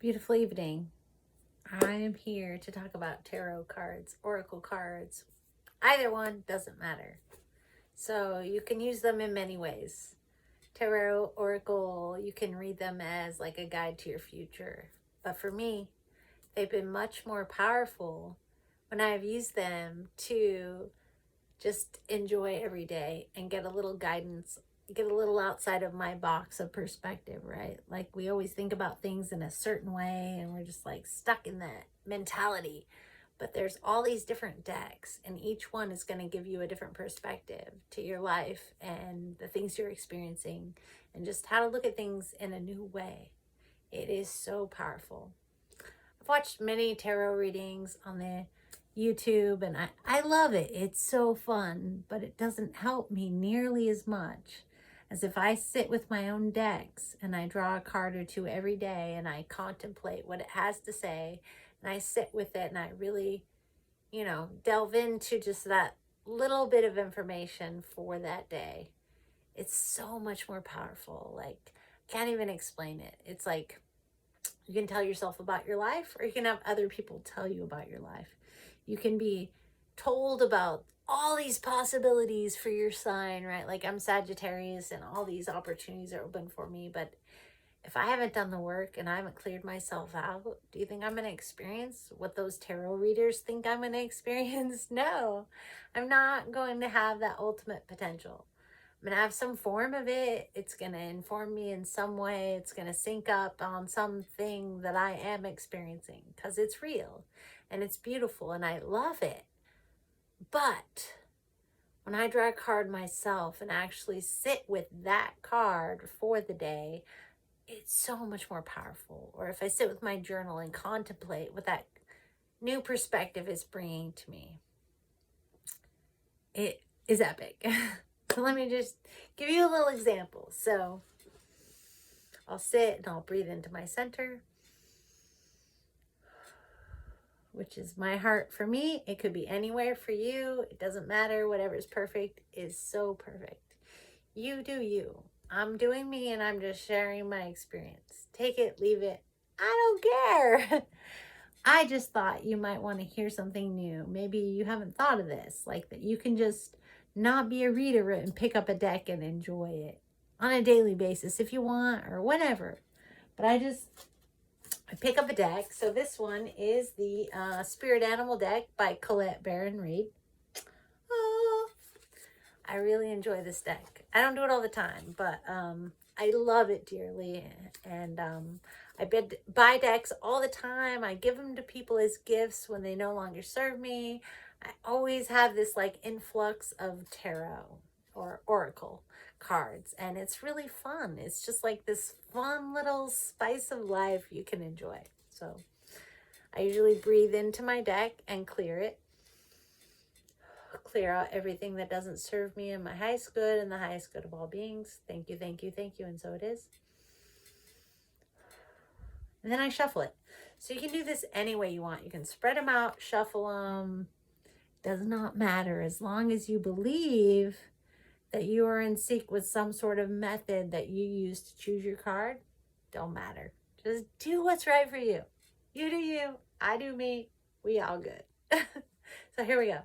Beautiful evening. I am here to talk about tarot cards, oracle cards. Either one doesn't matter. So you can use them in many ways. Tarot, oracle, you can read them as like a guide to your future. But for me, they've been much more powerful when I've used them to just enjoy every day and get a little guidance, get a little outside of my box of perspective, right? Like we always think about things in a certain way and we're just like stuck in that mentality. But there's all these different decks, and each one is going to give you a different perspective to your life and the things you're experiencing and just how to look at things in a new way. It is so powerful. I've watched many tarot readings on the YouTube and I love it. It's so fun, but it doesn't help me nearly as much as if I sit with my own decks and I draw a card or two every day and I contemplate what it has to say and I sit with it and I really, delve into just that little bit of information for that day. It's so much more powerful. Like, can't even explain it. It's like you can tell yourself about your life, or you can have other people tell you about your life. You can be told about all these possibilities for your sign, right? Like I'm Sagittarius and all these opportunities are open for me. But if I haven't done the work and I haven't cleared myself out, do you think I'm going to experience what those tarot readers think I'm going to experience? No, I'm not going to have that ultimate potential. I'm going to have some form of it. It's going to inform me in some way. It's going to sync up on something that I am experiencing because it's real and it's beautiful and I love it. But when I draw a card myself and actually sit with that card for the day, it's so much more powerful. Or if I sit with my journal and contemplate what that new perspective is bringing to me, it is epic. So let me just give you a little example. So I'll sit and I'll breathe into my center, which is my heart for me. It could be anywhere for you. It doesn't matter. Whatever's perfect is so perfect. You do you. I'm doing me and I'm just sharing my experience. Take it, leave it. I don't care. I just thought you might want to hear something new. Maybe you haven't thought of this, like that you can just not be a reader and pick up a deck and enjoy it on a daily basis if you want or whatever. But I pick up a deck. So this one is the Spirit Animal deck by Colette Baron Reed. Oh, I really enjoy this deck. I don't do it all the time, but I love it dearly. And I buy decks all the time. I give them to people as gifts when they no longer serve me. I always have this like influx of tarot or oracle cards, and it's really fun. It's just like this fun little spice of life you can enjoy. So I usually breathe into my deck and clear it. Clear out everything that doesn't serve me in my highest good and the highest good of all beings. Thank you, thank you, thank you. And so it is. And then I shuffle it. So you can do this any way you want. You can spread them out, shuffle them. Does not matter as long as you believe that you are in sync with some sort of method that you use to choose your card. Don't matter. Just do what's right for you. You do you. I do me. We all good. So here we go.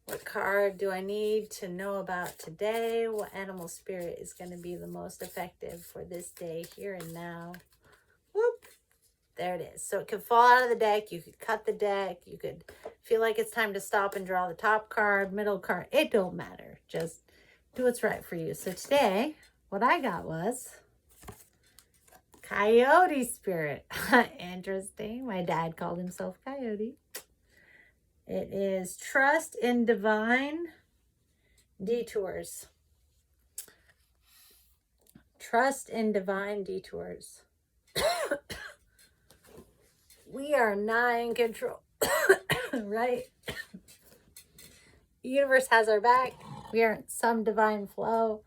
What card do I need to know about today? What animal spirit is going to be the most effective for this day, here and now? Whoop. There it is. So it could fall out of the deck. You could cut the deck. You could feel like it's time to stop and draw the top card, middle card. It don't matter. Just do what's right for you. So today, what I got was Coyote Spirit. Interesting. My dad called himself Coyote. It is Trust in Divine Detours. Trust in Divine Detours. We are not in control, right? The universe has our back. We are in some divine flow.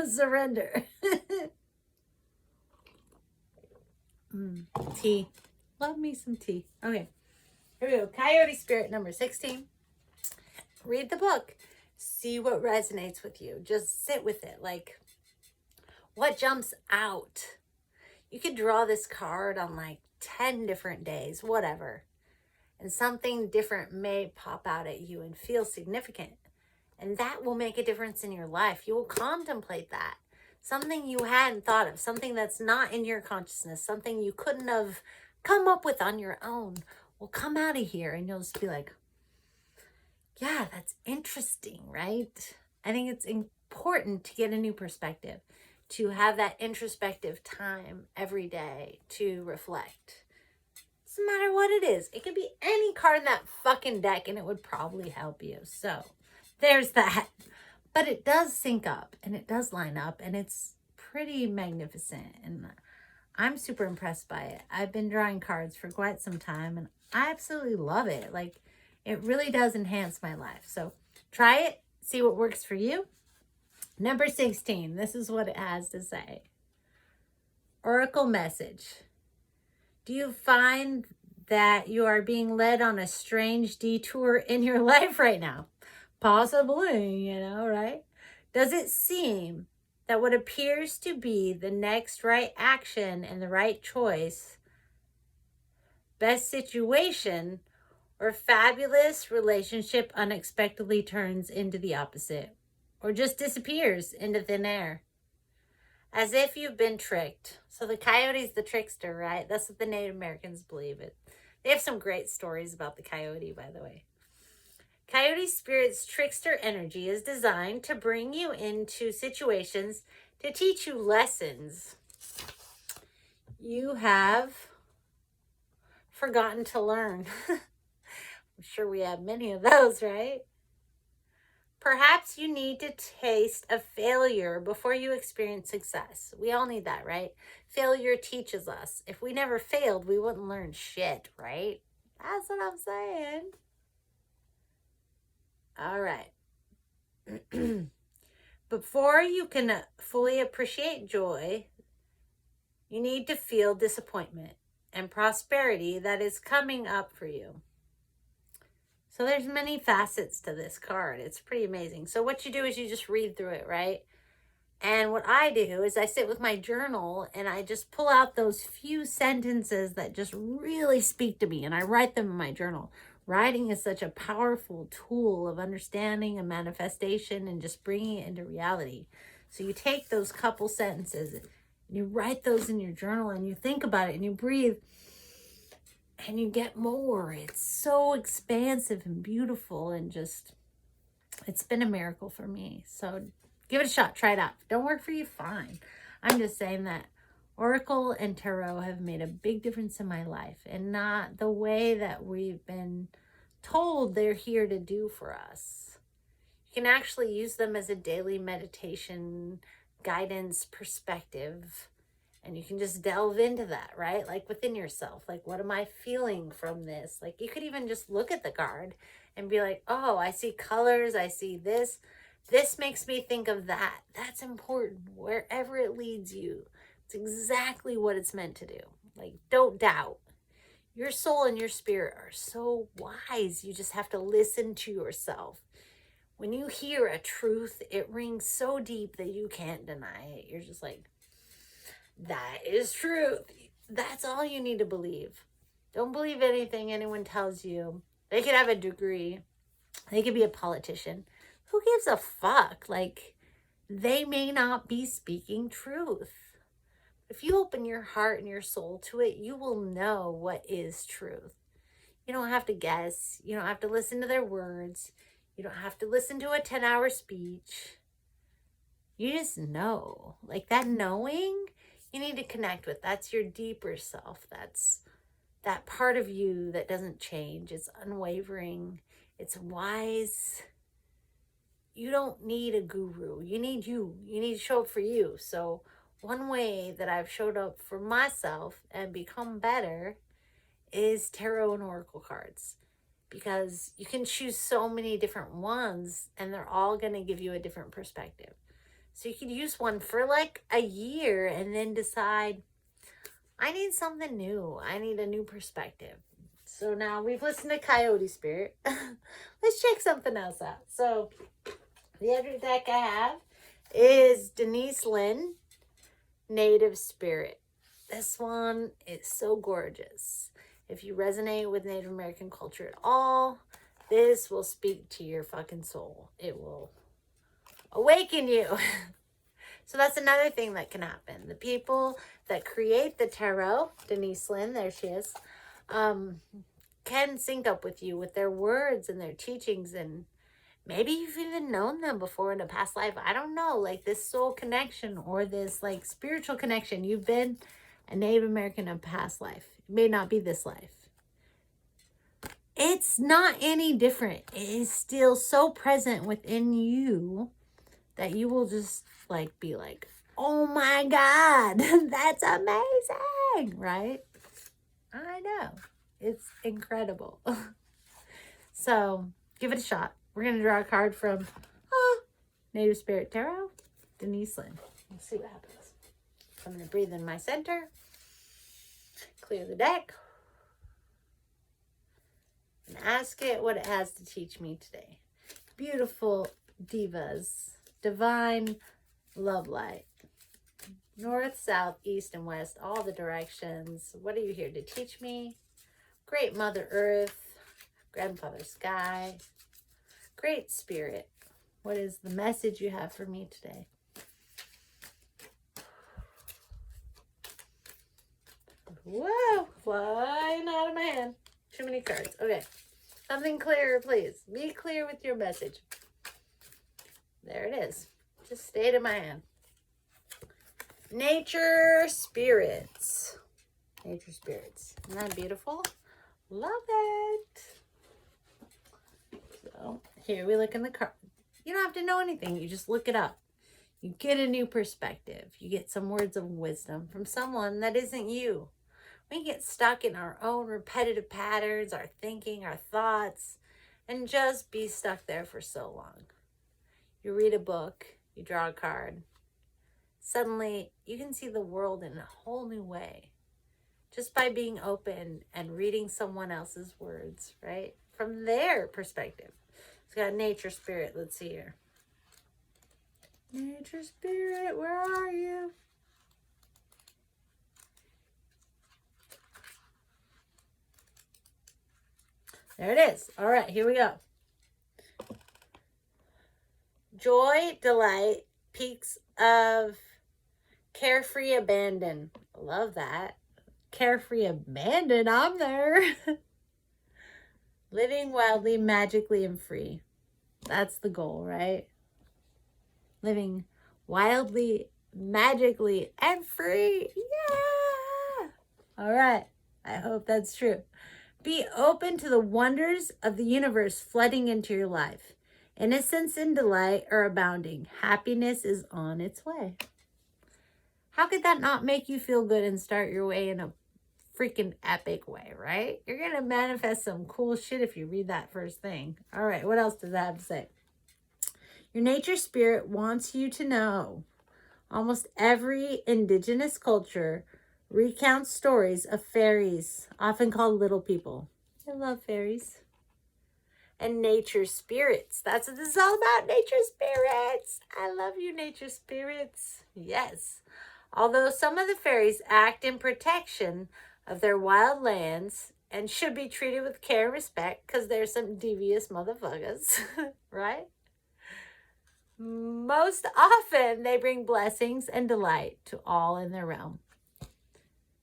Surrender. Tea. Love me some tea. Okay. Here we go. Coyote Spirit number 16. Read the book. See what resonates with you. Just sit with it. Like, What jumps out? You could draw this card on like 10 different days, whatever. And something different may pop out at you and feel significant. And that will make a difference in your life. You will contemplate that. Something you hadn't thought of, something that's not in your consciousness, something you couldn't have come up with on your own will come out of here, and you'll just be like, yeah, that's interesting, right? I think it's important to get a new perspective, to have that introspective time every day to reflect. Doesn't matter what it is. It could be any card in that fucking deck and it would probably help you. So there's that. But it does sync up and it does line up and it's pretty magnificent. And I'm super impressed by it. I've been drawing cards for quite some time and I absolutely love it. Like, it really does enhance my life. So try it. See what works for you. Number 16. This is what it has to say. Oracle message. Do you find that you are being led on a strange detour in your life right now? Possibly, right? Does it seem that what appears to be the next right action and the right choice, best situation, or fabulous relationship unexpectedly turns into the opposite, or just disappears into thin air? As if you've been tricked. So the coyote's the trickster, right? That's what the Native Americans believe. They have some great stories about the coyote, by the way. Coyote spirit's trickster energy is designed to bring you into situations to teach you lessons you have forgotten to learn. I'm sure we have many of those, right? Perhaps you need to taste a failure before you experience success. We all need that, right? Failure teaches us. If we never failed, we wouldn't learn shit, right? That's what I'm saying. All right. Before you can fully appreciate joy, you need to feel disappointment and prosperity that is coming up for you. So there's many facets to this card. It's pretty amazing. So what you do is you just read through it, right? And what I do is I sit with my journal and I just pull out those few sentences that just really speak to me and I write them in my journal. Writing is such a powerful tool of understanding and manifestation and just bringing it into reality. So you take those couple sentences and you write those in your journal and you think about it and you breathe and you get more. It's so expansive and beautiful and just, it's been a miracle for me. So give it a shot. Try it out. If it don't work for you, fine. I'm just saying that Oracle and Tarot have made a big difference in my life and not the way that we've been told they're here to do for us. You can actually use them as a daily meditation, guidance, perspective, and you can just delve into that, right? Like within yourself, like, what am I feeling from this? Like, you could even just look at the card and be like, oh, I see colors. I see this. This makes me think of that. That's important. Wherever it leads you, it's exactly what it's meant to do. Like, don't doubt. Your soul and your spirit are so wise. You just have to listen to yourself. When you hear a truth, it rings so deep that you can't deny it. You're just like, that is truth. That's all you need to believe. Don't believe anything anyone tells you. They could have a degree. They could be a politician. Who gives a fuck? Like, they may not be speaking truth. If you open your heart and your soul to it, you will know what is truth. You don't have to guess. You don't have to listen to their words. You don't have to listen to a 10-hour speech. You just know. Like, that knowing, you need to connect with. That's your deeper self. That's that part of you that doesn't change. It's unwavering. It's wise. You don't need a guru. You need you. You need to show up for you. So one way that I've showed up for myself and become better is tarot and oracle cards, because you can choose so many different ones and they're all going to give you a different perspective. So you could use one for like a year and then decide, I need something new. I need a new perspective. So now we've listened to Coyote Spirit. Let's check something else out. So the other deck I have is Denise Lynn. Native Spirit. This one is so gorgeous. If you resonate with Native American culture at all, this will speak to your fucking soul. It will awaken you. So that's another thing that can happen. The people that create the tarot, Denise Lynn, there she is, can sync up with you with their words and their teachings, and maybe you've even known them before in a past life. I don't know, like this soul connection or this like spiritual connection. You've been a Native American in a past life. It may not be this life. It's not any different. It is still so present within you that you will just like be like, oh my God, that's amazing, right? I know. It's incredible. So give it a shot. We're going to draw a card from Native Spirit Tarot, Denise Lynn. Let's see what happens. I'm going to breathe in my center, clear the deck, and ask it what it has to teach me today. Beautiful divas, divine love light. North, south, east, and west, all the directions. What are you here to teach me? Great Mother Earth, Grandfather Sky, Great Spirit. What is the message you have for me today? Whoa, flying out of my hand. Too many cards. Okay. Something clearer, please. Be clear with your message. There it is. Just stayed in my hand. Nature Spirits. Nature Spirits. Isn't that beautiful? Love it. So here we look in the card. You don't have to know anything. You just look it up. You get a new perspective. You get some words of wisdom from someone that isn't you. We get stuck in our own repetitive patterns, our thinking, our thoughts, and just be stuck there for so long. You read a book, you draw a card. Suddenly, you can see the world in a whole new way. Just by being open and reading someone else's words, right? From their perspective. It's got Nature Spirit. Let's see here. Nature Spirit, where are you? There it is. All right, here we go. Joy, delight, peaks of carefree abandon. Love that. Carefree abandon, I'm there. Living wildly, magically, and free. That's the goal, right? Living wildly, magically, and free. Yeah! All right. I hope that's true. Be open to the wonders of the universe flooding into your life. Innocence and delight are abounding. Happiness is on its way. How could that not make you feel good and start your way in a freaking epic way, right? You're going to manifest some cool shit if you read that first thing. All right, what else does that have to say? Your nature spirit wants you to know almost every indigenous culture recounts stories of fairies, often called little people. I love fairies. And nature spirits. That's what this is all about, nature spirits. I love you, nature spirits. Yes. Although some of the fairies act in protection of their wild lands and should be treated with care and respect because they're some devious motherfuckers, right? Most often, they bring blessings and delight to all in their realm.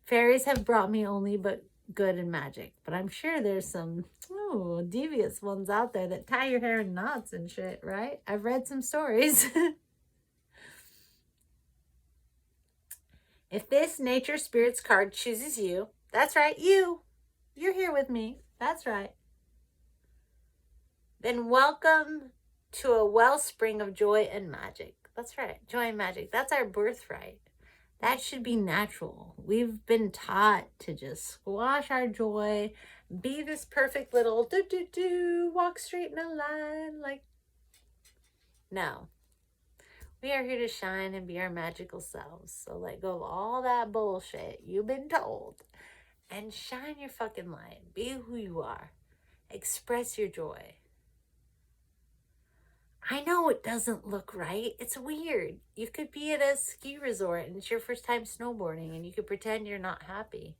Fairies have brought me only but good and magic, but I'm sure there's some devious ones out there that tie your hair in knots and shit, right? I've read some stories. If this Nature Spirits card chooses you, that's right, you're here with me, that's right, then welcome to a wellspring of joy and magic. That's right, joy and magic. That's our birthright. That should be natural. We've been taught to just squash our joy, be this perfect little walk straight in a line. Like, no. We are here to shine and be our magical selves. So let go of all that bullshit you've been told and shine your fucking light. Be who you are. Express your joy. I know it doesn't look right. It's weird. You could be at a ski resort and it's your first time snowboarding and you could pretend you're not happy.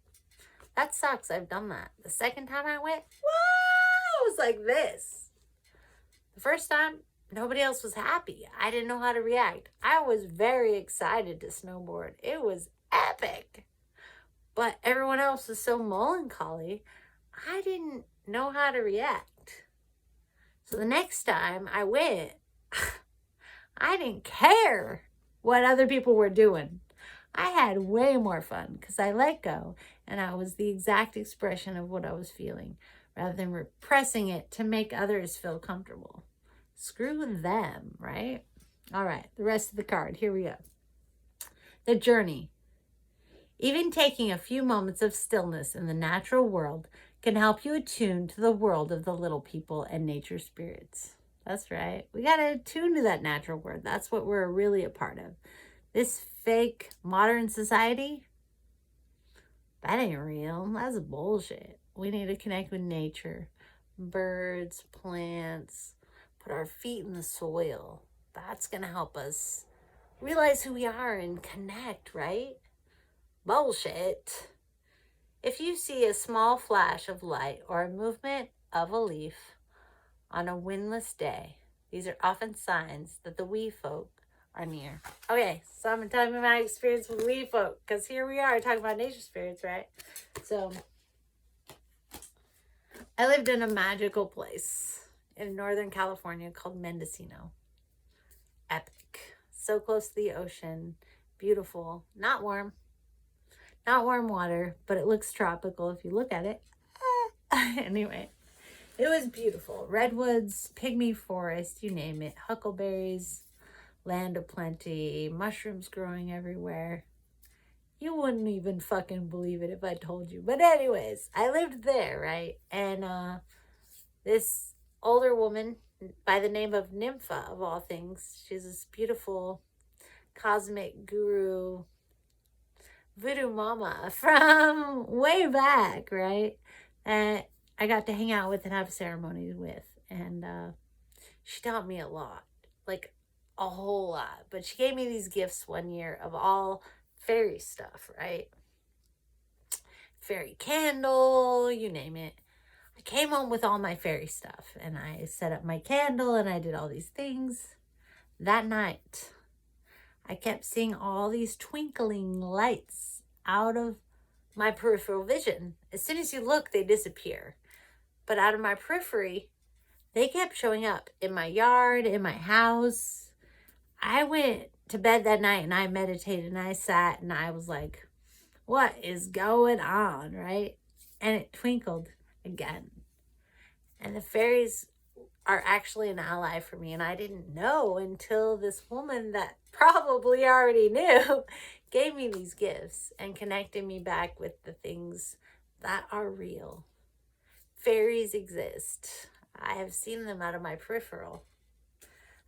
That sucks. I've done that. The second time I went, whoa, it was like this. The first time, nobody else was happy. I didn't know how to react. I was very excited to snowboard. It was epic. But everyone else was so melancholy, I didn't know how to react. So the next time I went, I didn't care what other people were doing. I had way more fun because I let go and I was the exact expression of what I was feeling rather than repressing it to make others feel comfortable. Screw them, right? All right, the rest of the card. Here we go. The journey. Even taking a few moments of stillness in the natural world can help you attune to the world of the little people and nature spirits. That's right. We got to attune to that natural world. That's what we're really a part of. This fake modern society, that ain't real. That's bullshit. We need to connect with nature, birds, plants, put our feet in the soil. That's going to help us realize who we are and connect, right? Bullshit. If you see a small flash of light or a movement of a leaf on a windless day, these are often signs that the wee folk are near. Okay, so I'm talking about my experience with wee folk, because here we are talking about nature spirits, right? So, I lived in a magical place in Northern California called Mendocino. Epic. So close to the ocean. Beautiful. Not warm. Not warm water, but it looks tropical if you look at it. Anyway, it was beautiful. Redwoods, pygmy forest, you name it. Huckleberries, land of plenty, mushrooms growing everywhere. You wouldn't even fucking believe it if I told you. But anyways, I lived there, right? And this older woman by the name of Nympha, of all things, she's this beautiful cosmic guru voodoo mama from way back, right? That I got to hang out with and have ceremonies with. And she taught me a lot, like a whole lot. But she gave me these gifts one year of all fairy stuff, right? Fairy candle, you name it. I came home with all my fairy stuff and I set up my candle and I did all these things. That night, I kept seeing all these twinkling lights out of my peripheral vision. As soon as you look, they disappear. But out of my periphery, they kept showing up in my yard, in my house. I went to bed that night and I meditated and I sat and I was like, what is going on, right? And it twinkled again. And the fairies are actually an ally for me. And I didn't know until this woman that probably already knew gave me these gifts and connected me back with the things that are real. Fairies exist. I have seen them out of my peripheral.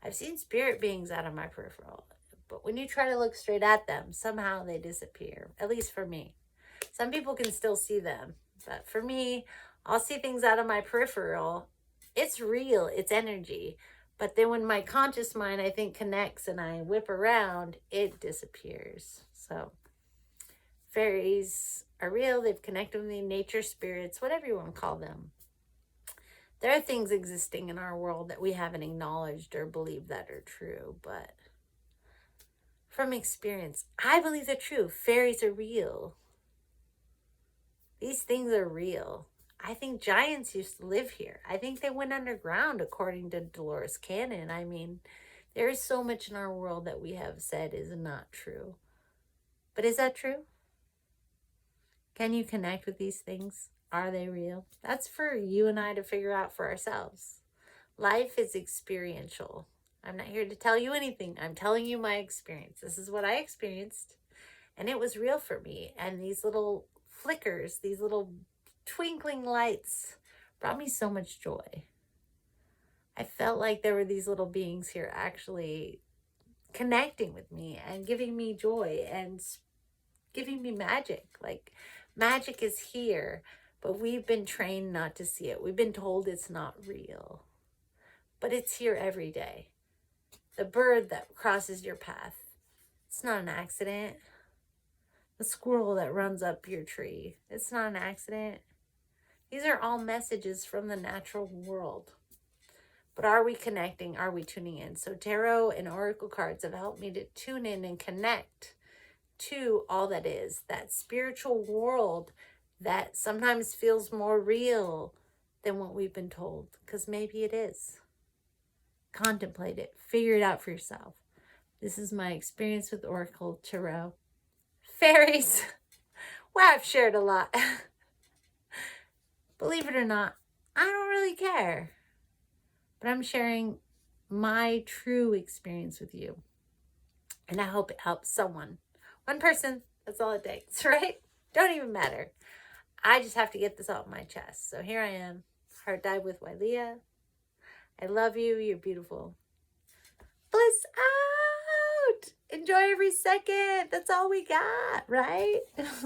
I've seen spirit beings out of my peripheral. But when you try to look straight at them, somehow they disappear. At least for me. Some people can still see them. But for me, I'll see things out of my peripheral. It's real. It's energy. But then when my conscious mind, I think, connects and I whip around, it disappears. So fairies are real. They've connected with me, nature spirits, whatever you want to call them. There are things existing in our world that we haven't acknowledged or believed that are true. But from experience, I believe they're true. Fairies are real. These things are real. I think giants used to live here. I think they went underground, according to Dolores Cannon. I mean, there is so much in our world that we have said is not true. But is that true? Can you connect with these things? Are they real? That's for you and I to figure out for ourselves. Life is experiential. I'm not here to tell you anything. I'm telling you my experience. This is what I experienced. And it was real for me. And these little flickers, these little twinkling lights brought me so much joy. I felt like there were these little beings here actually connecting with me and giving me joy and giving me magic. Like, magic is here, but we've been trained not to see it. We've been told it's not real, but it's here every day. The bird that crosses your path, it's not an accident. The squirrel that runs up your tree, it's not an accident. These are all messages from the natural world. But are we connecting? Are we tuning in? So tarot and oracle cards have helped me to tune in and connect to all that is, that spiritual world that sometimes feels more real than what we've been told, because maybe it is. Contemplate it. Figure it out for yourself. This is my experience with oracle tarot. Fairies. Well, I've shared a lot. Believe it or not, I don't really care. But I'm sharing my true experience with you. And I hope it helps someone. One person, that's all it takes, right? Don't even matter. I just have to get this off my chest. So here I am, Heart Dive with Wylea. I love you. You're beautiful. Bliss out. Enjoy every second. That's all we got, right?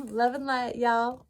Love and light, y'all.